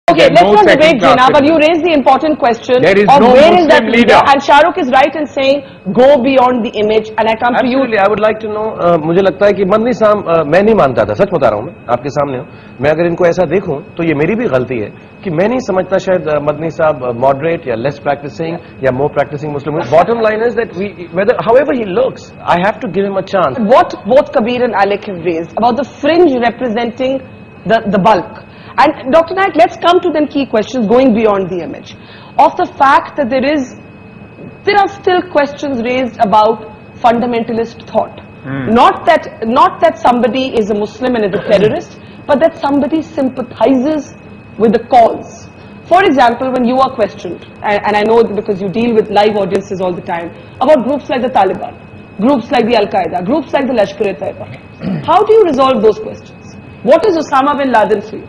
Okay, let's not debate Jinnah, but you raised the important question of where is that leader? And Shah Rukh is right in saying go beyond the image. And I come to you. I would like to know. मुझे लगता है कि मदनी साहब मैं नहीं मानता था, सच बता रहा हूँ मैं आपके सामने हूँ. मैं अगर इनको ऐसा देखूं तो ये मेरी भी गलती है कि मैं नहीं समझता शायद मदनी साहब मॉडरेट या लेस प्रैक्टिसिंग या more practicing Muslim. Bottom line is that however he looks, I have to give him a chance. What both Kabir and Alec have raised about the fringe representing the bulk. And Dr. Naik, let's come to them key questions going beyond the image. Of the fact that there are still questions raised about fundamentalist thought. Not that somebody is a Muslim and is a terrorist, but that somebody sympathizes with the cause. For example, when you are questioned, and I know because you deal with live audiences all the time, about groups like the Taliban, groups like the Al-Qaeda, groups like the Lashkar-e-Taiba, how do you resolve those questions? What is Osama bin Laden for you?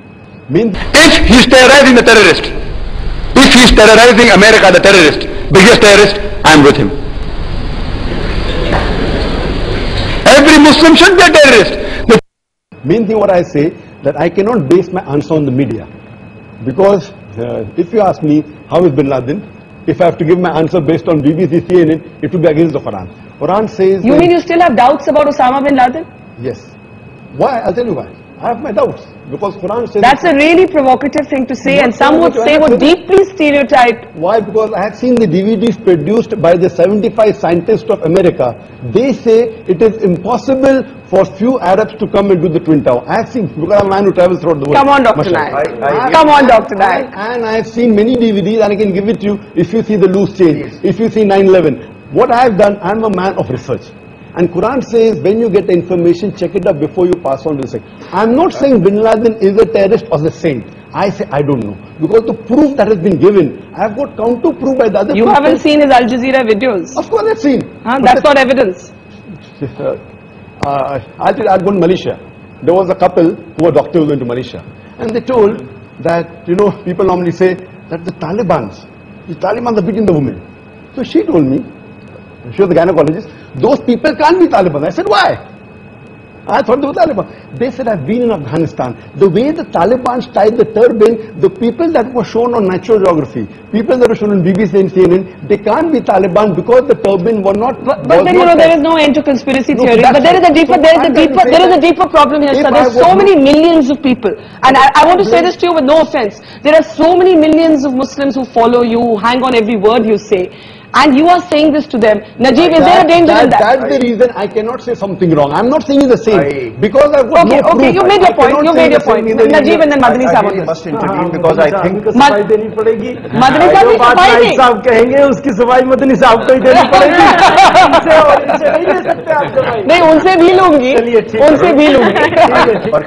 If he's terrorizing the terrorist, if he's terrorizing America, the terrorist, biggest terrorist, I'm with him. Every Muslim should be a terrorist. The main thing what I say, that I cannot base my answer on the media. Because if you ask me, how is bin Laden? If I have to give my answer based on BBC, CNN, it will be against the Quran. Quran says... You mean you still have doubts about Osama bin Laden? Yes. Why? I'll tell you why. I have my doubts. Because Quran says... That's a really provocative thing to say, and some would say would deeply stereotype. Why? Because I have seen the DVDs produced by the 75 scientists of America. They say it is impossible for few Arabs to come and do the Twin Tower. I have seen, because I'm a man who travels throughout the world. Come on, Dr. Naik. Come on, Dr. Naik. And I have seen many DVDs, and I can give it to you if you see the loose change, if you see 9/11. What I have done, I'm a man of research. And Quran says, when you get the information, check it up before you pass on to the second. I'm not saying bin Laden is a terrorist or a saint. I say, I don't know. Because the proof that has been given, I've got counter proof by the other You haven't seen his Al Jazeera videos? Of course I've seen. That's not evidence. I'll go to Malaysia. There was a couple who were doctors who went to Malaysia. And they told that, people normally say that the Taliban are beating the women. So she told me, she was the gynecologist, those people can't be Taliban. I said, why? I thought they were Taliban. They said, I've been in Afghanistan. The way the Taliban tied the turban, the people that were shown on Natural Geography, people that were shown on BBC and CNN, they can't be Taliban because the turban were not... But then, there is no end to conspiracy theory. But there is a deeper problem here, sir. There's so many millions of people. And I want to say this to you with no offense. There are so many millions of Muslims who follow you, who hang on every word you say. And you are saying this to them. Najib, is there a danger in that? That's the reason I cannot say something wrong. I'm not saying it's the same. Because I've got no proof. Okay, you made your point. You made your point. Najib and then Madani Sahab. I must intervene because I think... Madani Sahab की सफाई साहब कहेंगे उसकी सफाई मदनी साहब को ही देनी पड़ेगी. नहीं, उनसे भी लूंगी. उनसे भी लूंगी.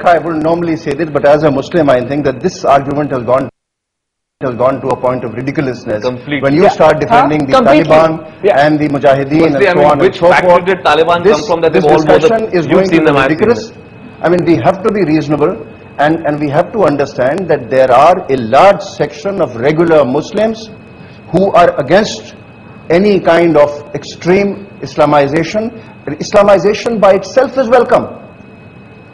I would normally say this, but as a Muslim, I think that this argument has gone to a point of ridiculousness. When you start defending the Taliban and the Mujahideen and so on and so forth, did Taliban come from that this discussion is going to be ridiculous. I mean, we have to be reasonable and we have to understand that there are a large section of regular Muslims who are against any kind of extreme Islamization. Islamization by itself is welcome.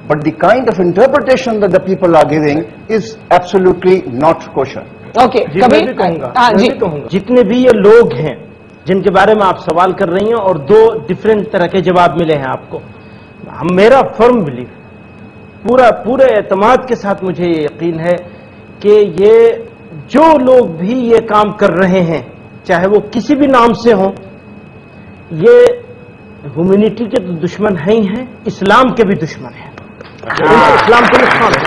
But the kind of interpretation that the people are giving is absolutely not kosher. Okay, मैं भी कहूंगा जितने भी ये लोग हैं जिनके बारे में आप सवाल कर रही हैं और दो डिफरेंट तरह के जवाब मिले हैं आपको, मेरा फर्म बिलीव पूरे एतमाद के साथ मुझे ये यकीन है कि ये जो लोग भी ये काम कर रहे हैं, चाहे वो किसी भी नाम से हों, ये ह्यूमैनिटी के तो दुश्मन हैं ही हैं, इस्लाम के भी दुश्मन हैं. इस्लाम के दुश्मन हैं.